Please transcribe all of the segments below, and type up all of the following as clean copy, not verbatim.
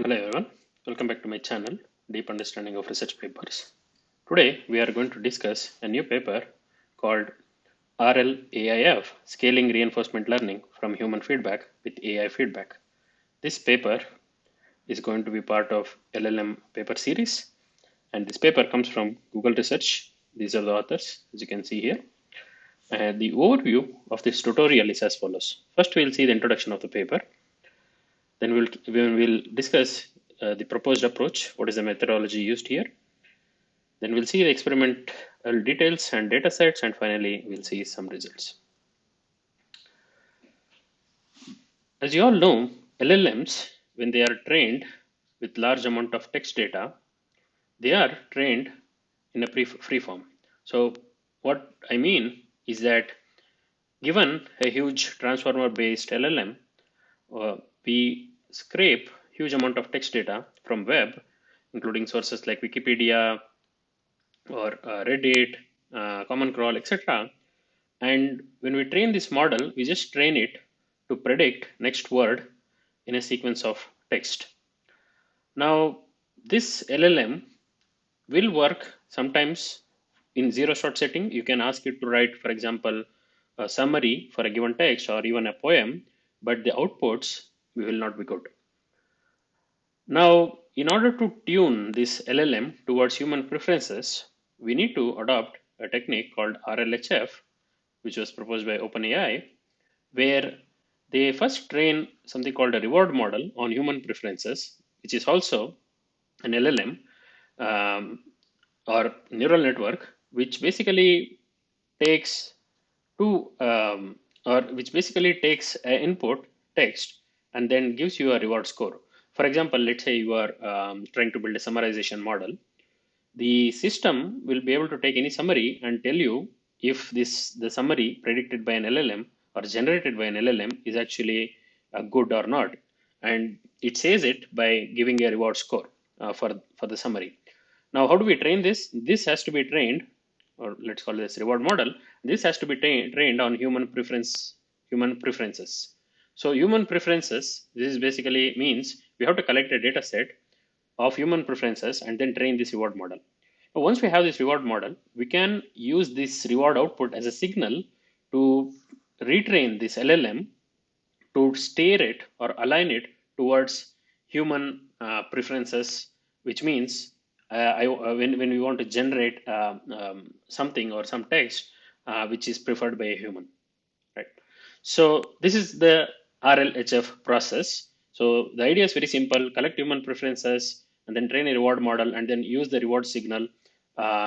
Hello everyone, welcome back to my channel, Deep Understanding of Research Papers. Today we are going to discuss a new paper called RLAIF, Scaling Reinforcement Learning from Human Feedback with AI Feedback. This paper is going to be part of LLM paper series, and this paper comes from Google Research. These are the authors, as you can see here. And the overview of this tutorial is as follows. First, we'll see the introduction of the paper. Then we'll discuss the proposed approach, what is the methodology used here. Then we'll see the experimental details and data sets, and finally we'll see some results. As you all know, LLMs, when they are trained with large amount of text data, they are trained in a free form. So what I mean is that given a huge transformer based LLM, we scrape huge amount of text data from web, including sources like Wikipedia or Reddit, Common Crawl, etc. And when we train this model, we just train it to predict next word in a sequence of text. Now, this LLM will work sometimes in zero-shot setting. You can ask it to write, for example, a summary for a given text or even a poem, but the outputs will not be good. Now, in order to tune this LLM towards human preferences, we need to adopt a technique called RLHF, which was proposed by OpenAI, where they first train something called a reward model on human preferences, which is also an LLM or neural network, which basically takes which basically takes an input text and then gives you a reward score. For example, let's say you are trying to build a summarization model. The system will be able to take any summary and tell you if the summary predicted by an LLM or generated by an LLM is actually good or not. And it says it by giving a reward score for the summary. Now, how do we train this? This has to be trained, or let's call this reward model. This has to be trained on human preferences. So human preferences, this basically means we have to collect a data set of human preferences and then train this reward model. Now, once we have this reward model, we can use this reward output as a signal to retrain this LLM to steer it or align it towards human preferences, which means when we want to generate something or some text which is preferred by a human, right? So this is the RLHF process. So the idea is very simple: collect human preferences and then train a reward model, and then use the reward signal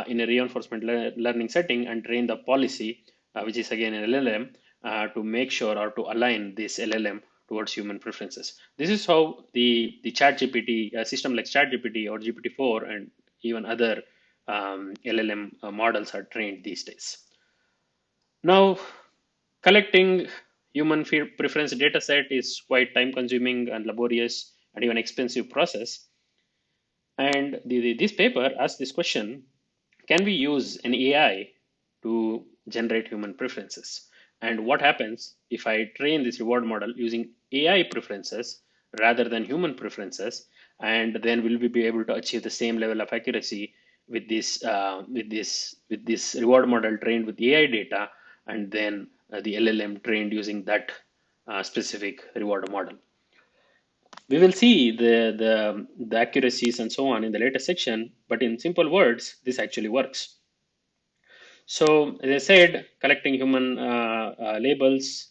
in a reinforcement learning setting and train the policy, which is again an LLM, to make sure or to align this LLM towards human preferences. This is how the ChatGPT, a system like ChatGPT or GPT-4 and even other LLM models are trained these days. Now, collecting human preference data set is quite time consuming and laborious and even expensive process. And this paper asks this question: can we use an AI to generate human preferences? And what happens if I train this reward model using AI preferences rather than human preferences? And then will we be able to achieve the same level of accuracy with this reward model trained with AI data, and then the LLM trained using that specific reward model? We will see the accuracies and so on in the later section, but in simple words, this actually works. So as I said, collecting human labels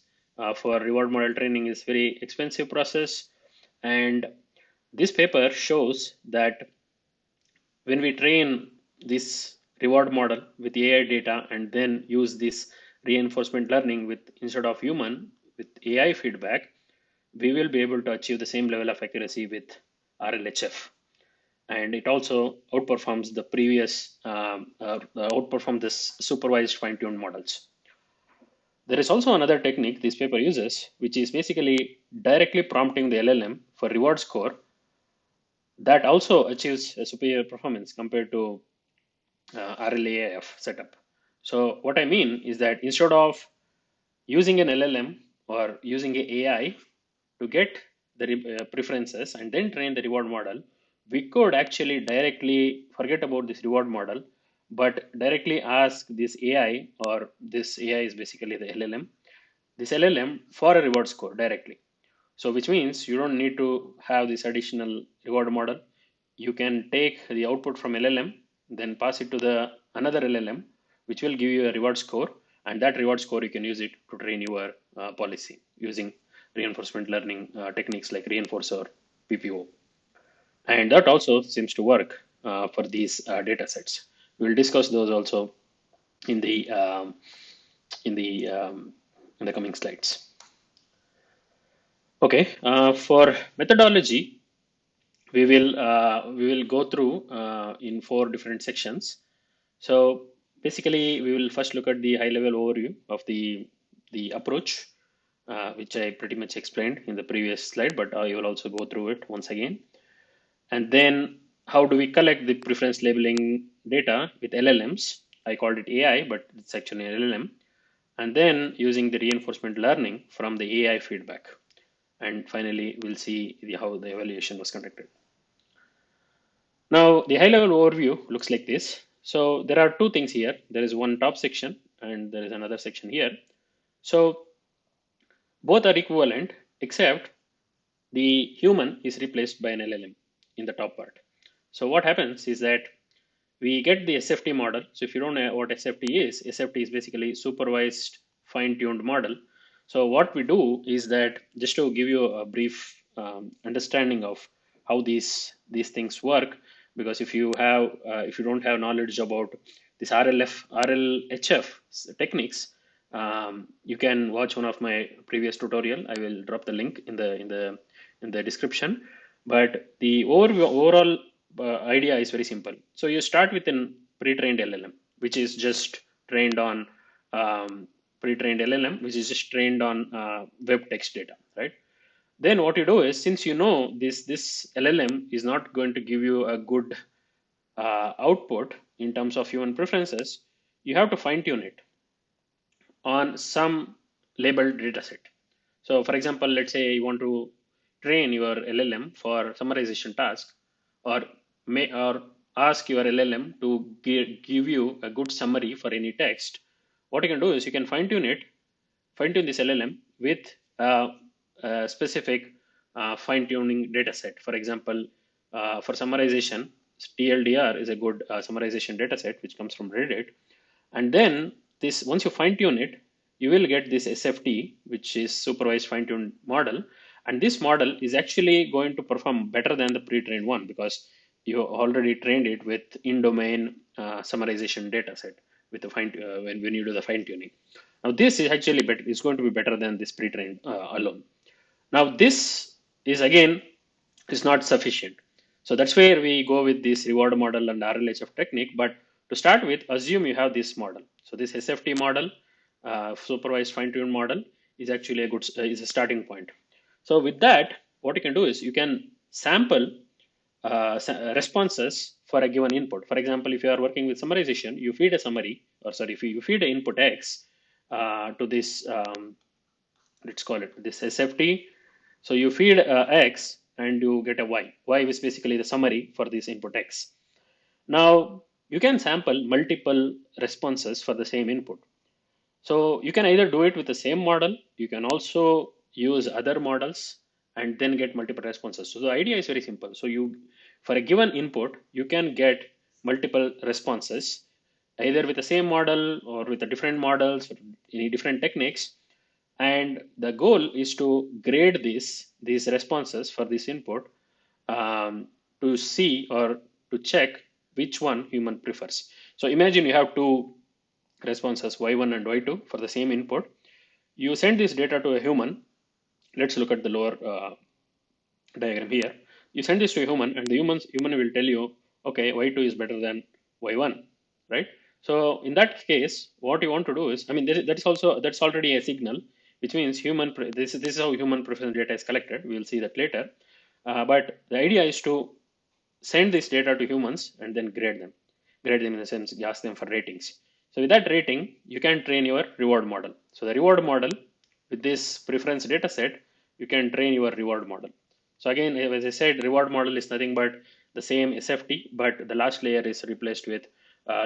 for reward model training is very expensive process. And this paper shows that when we train this reward model with AI data and then use this reinforcement learning with instead of human with AI feedback, we will be able to achieve the same level of accuracy with RLHF. And it also outperforms the previous, outperform this supervised fine-tuned models. There is also another technique this paper uses, which is basically directly prompting the LLM for reward score that also achieves a superior performance compared to RLAIF setup. So what I mean is that instead of using an LLM or using an AI to get the preferences and then train the reward model, we could actually directly forget about this reward model, but directly ask this AI, or this AI is basically the LLM, this LLM for a reward score directly. So which means you don't need to have this additional reward model. You can take the output from LLM, then pass it to the another LLM, which will give you a reward score, and that reward score you can use it to train your policy using reinforcement learning techniques like reinforcer, PPO, and that also seems to work for these data sets. We'll discuss those also in the in the um, in the coming slides. Okay, for methodology, we will go through in 4 different sections. So basically, we will first look at the high-level overview of the approach, which I pretty much explained in the previous slide, but I will also go through it once again. And then how do we collect the preference labeling data with LLMs? I called it AI, but it's actually an LLM. And then using the reinforcement learning from the AI feedback. And finally, we'll see how the evaluation was conducted. Now, the high-level overview looks like this. So there are 2 things here. There is one top section and there is another section here. So both are equivalent, except the human is replaced by an LLM in the top part. So what happens is that we get the SFT model. So if you don't know what SFT is basically supervised fine-tuned model. So what we do is that, just to give you a brief understanding of how these things work, because if you don't have knowledge about this RLHF techniques, you can watch one of my previous tutorial. I will drop the link in the description. But the overall idea is very simple. So you start with an pre-trained LLM, which is just trained on pre-trained LLM, which is just trained on web text data, right? Then what you do is, since you know this LLM is not going to give you a good output in terms of human preferences, you have to fine tune it on some labeled data set. So for example, let's say you want to train your LLM for summarization task, or ask your LLM to give you a good summary for any text. What you can do is you can fine tune this LLM with a specific fine tuning data set. For example, for summarization, TLDR is a good summarization data set which comes from Reddit. And then once you fine tune it, you will get this SFT, which is supervised fine tuned model. And this model is actually going to perform better than the pre-trained one, because you already trained it with in-domain summarization data set with the when you do the fine tuning. Now this is actually better, it's going to be better than this pre-trained alone. Now this is not sufficient. So that's where we go with this reward model and RLHF technique. But to start with, assume you have this model. So this SFT model, supervised fine-tuned model, is actually is a starting point. So with that, what you can do is you can sample responses for a given input. For example, if you are working with summarization, you feed a summary, or sorry, if you feed an input X to this, let's call it this SFT. So you feed X and you get a Y. Y is basically the summary for this input X. Now you can sample multiple responses for the same input. So you can either do it with the same model, you can also use other models and then get multiple responses. So the idea is very simple. So for a given input, you can get multiple responses, either with the same model or with the different models, or any different techniques. And the goal is to grade these responses for this input to see or to check which one human prefers. So imagine you have 2 responses, Y1 and Y2, for the same input. You send this data to a human. Let's look at the lower diagram here. You send this to a human, and the human will tell you, okay, Y2 is better than Y1, right? So in that case, what you want to do is, I mean, that's already a signal, which means this is how human preference data is collected. We will see that later. But the idea is to send this data to humans and then grade them in the sense, ask them for ratings. So with that rating, you can train your reward model. So the reward model, with this preference data set, you can train your reward model. So again, as I said, reward model is nothing but the same SFT, but the last layer is replaced with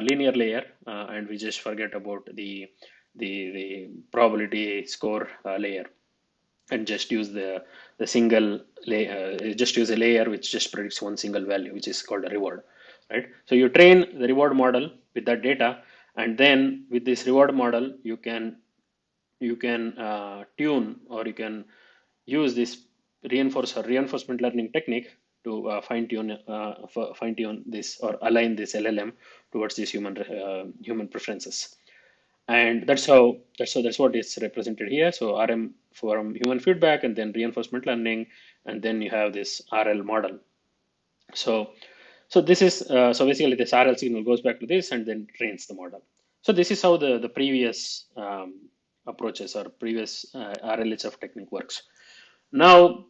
linear layer, and we just forget about the probability score layer, and just use the single layer, just use a layer which just predicts one single value, which is called a reward, right? So you train the reward model with that data, and then with this reward model, you can tune, or you can use this reinforcement learning technique to fine tune this, or align this LLM towards these human preferences. And that's what is represented here. So RM from human feedback, and then reinforcement learning, and then you have this RL model. So this is so basically this RL signal goes back to this and then trains the model. So this is how the previous approaches, or previous RLHF technique works. Now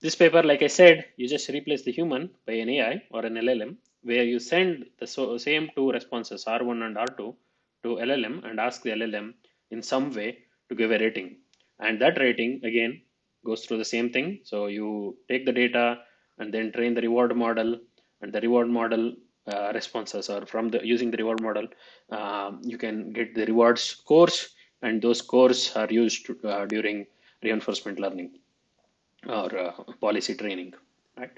this paper, like I said, you just replace the human by an AI or an LLM, where you send the same two responses, R1 and R2, to LLM and ask the LLM in some way to give a rating. And that rating, again, goes through the same thing. So you take the data and then train the reward model, and the reward model responses, or from the using the reward model, you can get the reward scores, and those scores are used during reinforcement learning or policy training, right?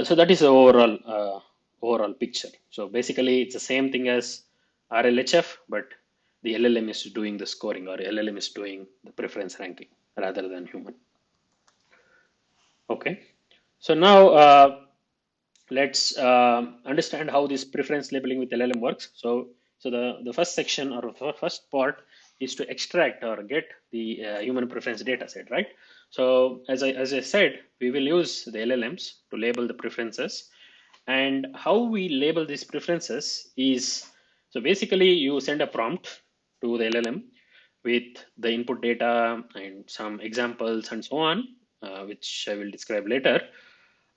So that is the overall picture. So basically, it's the same thing as RLHF, but the LLM is doing the scoring, or LLM is doing the preference ranking rather than human. Okay. So now let's understand how this preference labeling with LLM works. So the first section, or the first part, is to extract or get the human preference data set, right? So as I said, we will use the LLMs to label the preferences. And how we label these preferences is, so basically you send a prompt to the LLM with the input data and some examples and so on, which I will describe later.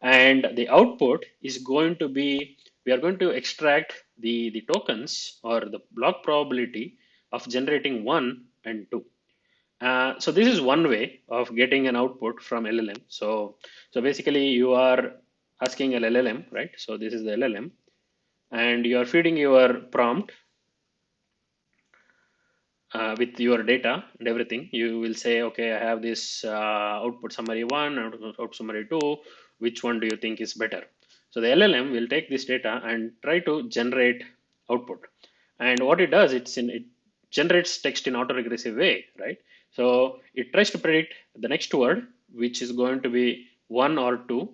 And the output is going to be, we are going to extract the tokens, or the block probability of generating 1 and 2. So this is one way of getting an output from LLM. So basically you are asking an LLM, right? So this is the LLM, and you are feeding your prompt with your data and everything. You will say, okay, I have this output summary 1, output summary 2. Which one do you think is better? So the LLM will take this data and try to generate output. And what it does, it generates text in autoregressive way, right? So it tries to predict the next word, which is going to be 1 or 2.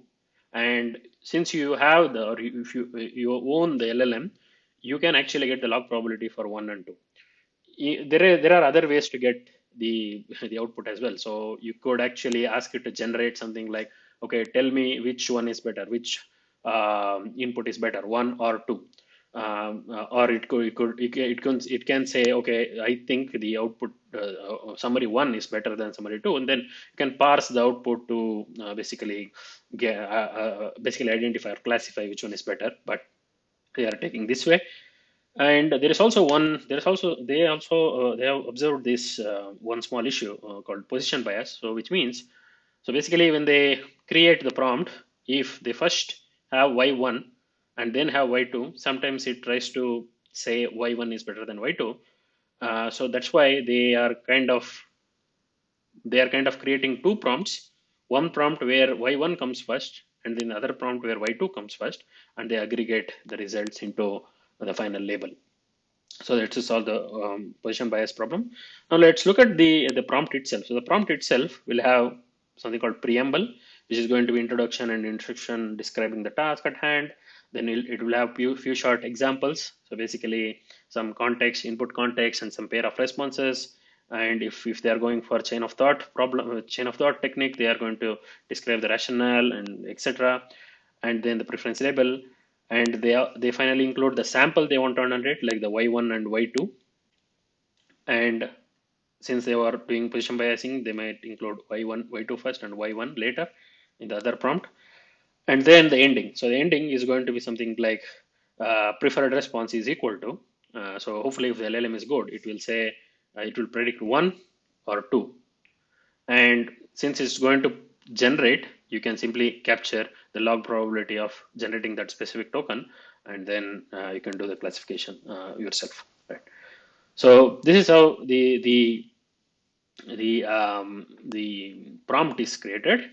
And since you have or if you own the LLM, you can actually get the log probability for 1 and 2. There are other ways to get the output as well. So you could actually ask it to generate something like, okay, tell me which one is better, which input is better, 1 or 2. Or it can say, okay, I think the output summary 1 is better than summary 2, and then you can parse the output to basically basically identify or classify which one is better. But they are taking this way. And there is also they have observed this one small issue called position bias. So which means, so basically when they create the prompt, if they first have y1 and then have y2, sometimes it tries to say y1 is better than y2. So that's why they are kind of creating two prompts, one prompt where y1 comes first, and then the other prompt where y2 comes first, and they aggregate the results into the final label. So let's solve the position bias problem. Now let's look at the prompt itself. So the prompt itself will have something called preamble, which is going to be introduction and instruction describing the task at hand. Then it will have few short examples. So basically some context, input context, and some pair of responses. And if they are going for chain of thought technique, they are going to describe the rationale and etc. And then the preference label. And they finally include the sample they want to generate, like the y1 and y2. And since they were doing position biasing, they might include y1, y2 first and y1 later in the other prompt. And then the ending. So the ending is going to be something like preferred response is equal to. So hopefully if the LLM is good, it will say, it will predict 1 or 2. And since it's going to generate, you can simply capture the log probability of generating that specific token, and then you can do the classification yourself, right? So this is how the prompt is created.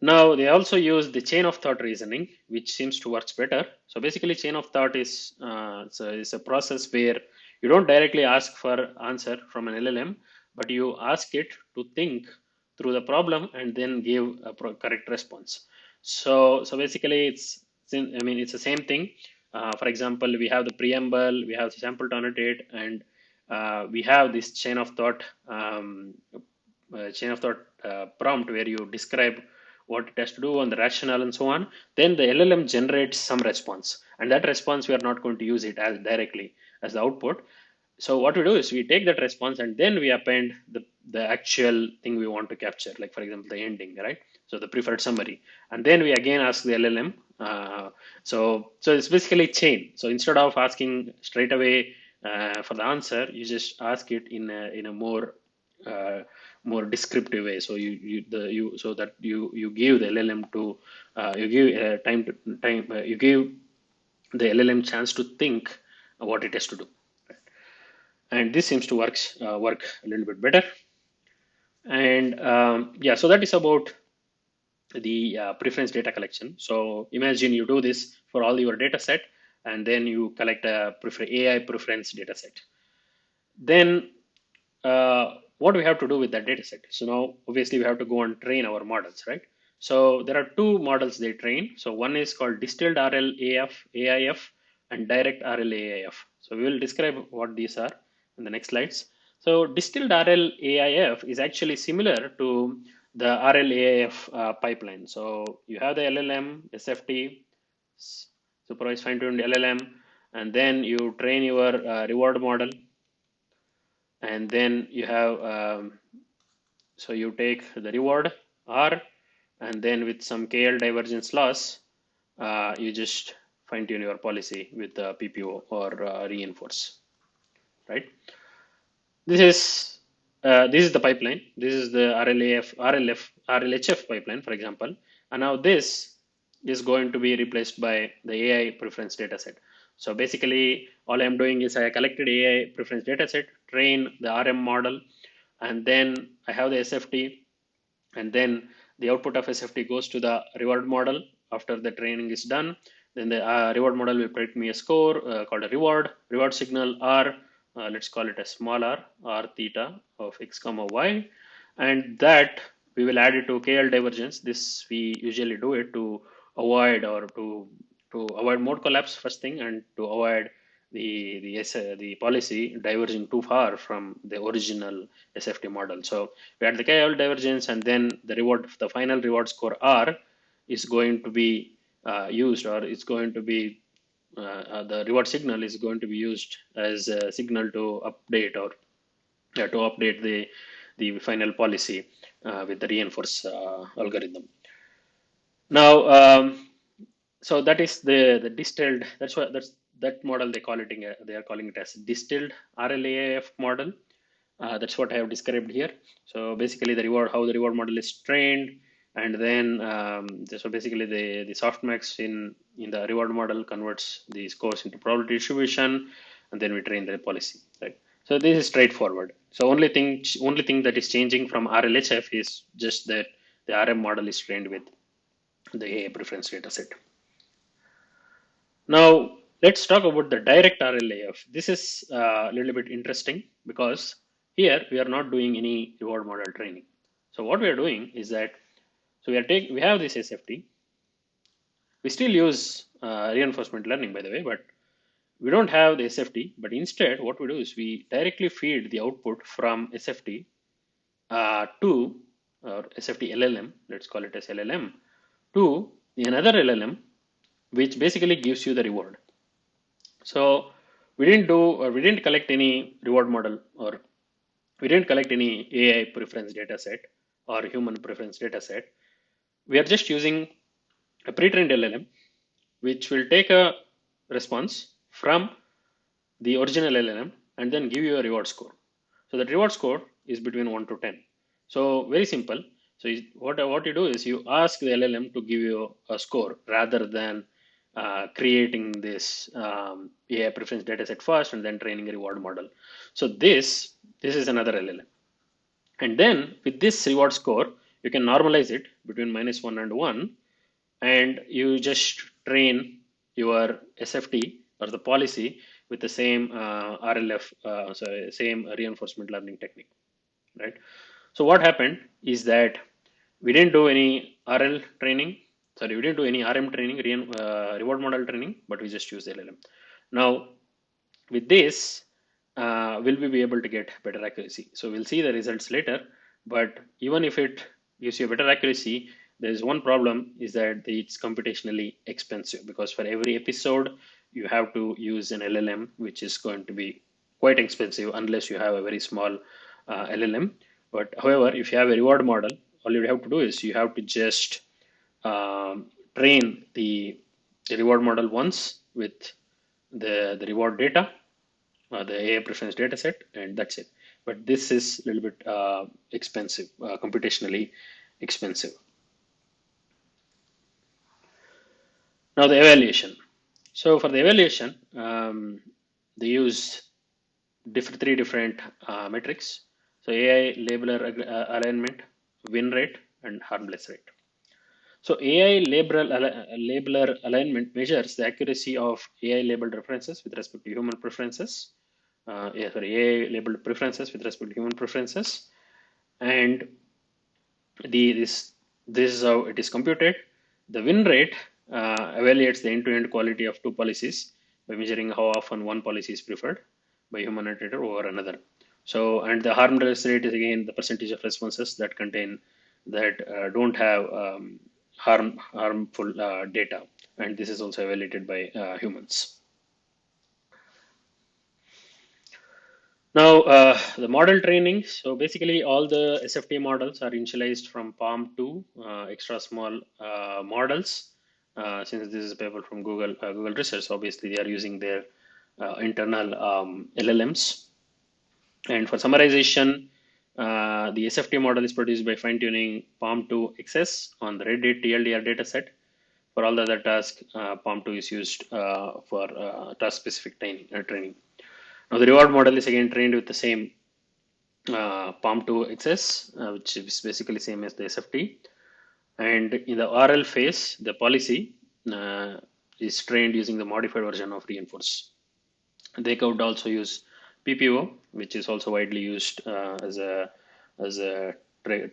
Now they also use the chain of thought reasoning, which seems to work better. So basically, chain of thought is a process where you don't directly ask for answer from an LLM, but you ask it to think through the problem and then give a correct response. So basically, it's the same thing. For example, we have the preamble, we have the sample to annotate, and we have this chain of thought prompt where you describe what it has to do and the rationale and so on. Then the LLM generates some response, and that response we are not going to use it as directly as the output. So what we do is we take that response and then we append the actual thing we want to capture, like for example the ending, right? So the preferred summary, and then we again ask the LLM. So it's basically chain. So instead of asking straight away for the answer, you just ask it in a more descriptive way. So so that you give the LLM to you give time you give the LLM chance to think what it has to do, and this seems to work a little bit better. And yeah, so that is about the preference data collection. So imagine you do this for all your data set, and then you collect a AI preference data set. Then what we have to do with that data set? So now obviously we have to go and train our models, right? So there are two models they train. So one is called distilled RLAF AIF and direct RLAIF. So we will describe what these are in the next slides. So distilled RLAIF is actually similar to the RLAIF pipeline. So you have the LLM, SFT, supervised fine-tuned LLM, and then you train your reward model, and then you have so you take the reward R, and then with some KL divergence loss, you just fine tune your policy with the PPO or reinforce, right? This is the pipeline. This is the RLHF pipeline, for example, and now this is going to be replaced by the AI preference dataset. So basically, all I'm doing is I collected AI preference dataset, train the RM model, and then I have the SFT, and then the output of SFT goes to the reward model after the training is done. Then the reward model will predict me a score called a reward signal R. Let's call it a small r theta of x comma y, and that we will add it to KL divergence. This we usually do it to avoid or to avoid mode collapse first thing, and to avoid the policy diverging too far from the original SFT model. So we add the KL divergence, and then the final reward score R is going to be used, or it's going to be the reward signal is going to be used as a signal to update or to update the final policy with the reinforce algorithm. Now, so that is the distilled. That model they are calling it as distilled RLAIF model. That's what I have described here. So basically, how the reward model is trained, and then so basically the softmax in the reward model converts the scores into probability distribution, and then we train the policy, right? So this is straightforward. So only thing that is changing from RLHF is just that the RM model is trained with the AI preference dataset. Now let's talk about the direct RLAIF. This is a little bit interesting because here we are not doing any reward model training. So what we are doing is that we have this SFT. We still use reinforcement learning, by the way, but we don't have the SFT. But instead, what we do is we directly feed the output from SFT to SFT LLM. Let's call it as LLM to another LLM, which basically gives you the reward. So we didn't collect any reward model, or we didn't collect any AI preference data set or human preference data set. We are just using a pre-trained LLM, which will take a response from the original LLM and then give you a reward score. So the reward score is between 1 to 10. So very simple. So what you do is you ask the LLM to give you a score rather than creating this AI preference data set first and then training a reward model. So this is another LLM. And then with this reward score, you can normalize it between -1 and 1, and you just train your SFT or the policy with the same RLF, same reinforcement learning technique, right? So what happened is that we didn't do any RL training. Sorry, we didn't do any RM training, reward model training, but we just used LLM. Now, with this, will we be able to get better accuracy? So we'll see the results later. But even if it gives you better accuracy, there's one problem is that it's computationally expensive, because for every episode, you have to use an LLM, which is going to be quite expensive unless you have a very small LLM. But however, if you have a reward model, all you have to do is you have to just train the reward model once with the reward data, the AI preference data set, and that's it. But this is a little bit expensive, computationally expensive. Now the evaluation. So for the evaluation, they use three different metrics. So AI labeler alignment, win rate, and harmless rate. So AI labeler alignment measures the accuracy of AI labeled references with respect to human preferences. AI labeled preferences with respect to human preferences, and this is how it is computed. The win rate evaluates the end-to-end quality of two policies by measuring how often one policy is preferred by human editor over another. So, and the harmless rate is again the percentage of responses that contain that don't have harmful data, and this is also evaluated by humans. Now, the model training. So basically, all the SFT models are initialized from PALM2 extra small models. Since this is a paper from Google Research, obviously they are using their internal LLMs. And for summarization, the SFT model is produced by fine-tuning PALM2 XS on the Reddit TLDR dataset. For all the other tasks, PALM2 is used for task-specific training. Now, the reward model is again trained with the same PALM2 XS, which is basically same as the SFT. And in the RL phase, the policy is trained using the modified version of reinforce. They could also use PPO, which is also widely used as a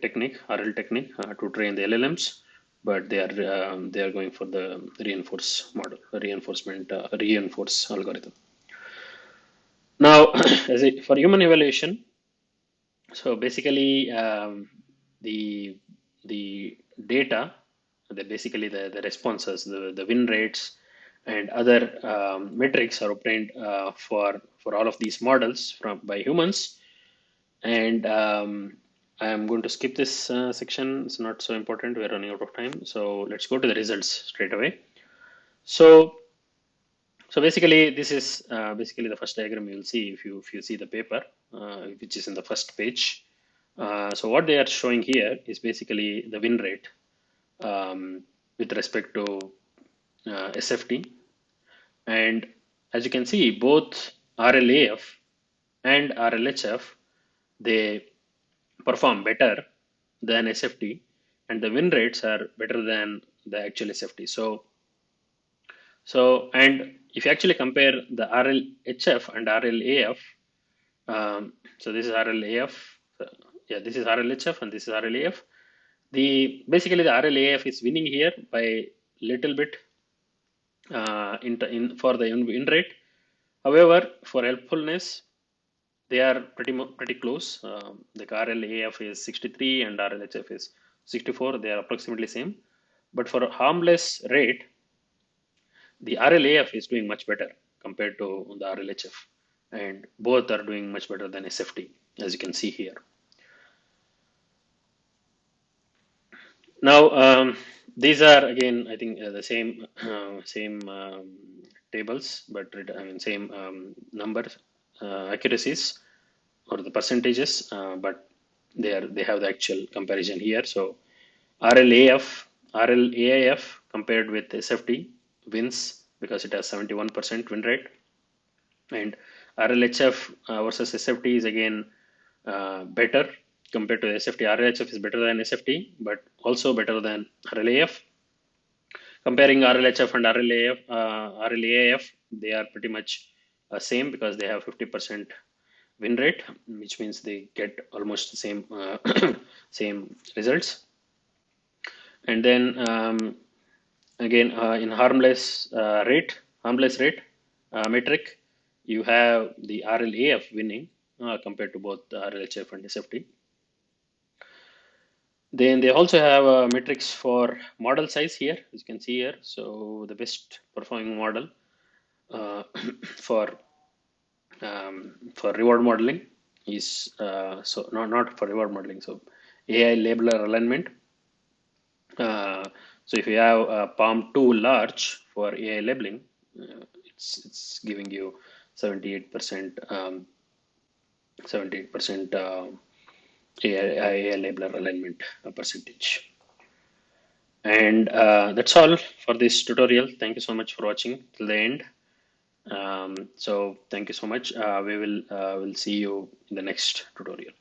technique, RL technique, to train the LLMs. But they are going for the reinforce model, reinforce algorithm. Now, for human evaluation, so basically the data, basically the responses, the win rates, and other metrics are obtained for all of these models by humans. And I'm going to skip this section. It's not so important. We're running out of time. So let's go to the results straight away. So basically, this is basically the first diagram you will see if you see the paper, which is in the first page. So what they are showing here is basically the win rate with respect to SFT. And as you can see, both RLAIF and RLHF, they perform better than SFT, and the win rates are better than the actual SFT. So, and if you actually compare the RLHF and RLAF, so this is RLAF, this is RLHF and this is RLAF. Basically the RLAF is winning here by little bit for the win rate. However, for helpfulness, they are pretty close. The RLAF is 63 and RLHF is 64. They are approximately same. But for harmless rate, the RLAF is doing much better compared to the RLHF, and both are doing much better than SFT, as you can see here. Now, these are again, I think, the same tables, but I mean same numbers, accuracies, or the percentages, but they have the actual comparison here. So RLAIF compared with SFT wins because it has 71% win rate, and RLHF versus SFT is again better compared to SFT. RLHF is better than SFT, but also better than RLAF. Comparing RLHF and RLAF, they are pretty much same because they have 50% win rate, which means they get almost the same same results. And then again in harmless rate metric, you have the RLAF winning compared to both RLHF and SFT. Then they also have metrics for model size here, as you can see here. So the best performing model uh, for reward modeling is so not for reward modeling. So AI labeler alignment. So if you have Palm 2 large for AI labeling, it's giving you 78% 78% AI labeler alignment percentage. And that's all for this tutorial. Thank you so much for watching till the end. So thank you so much. We will see you in the next tutorial.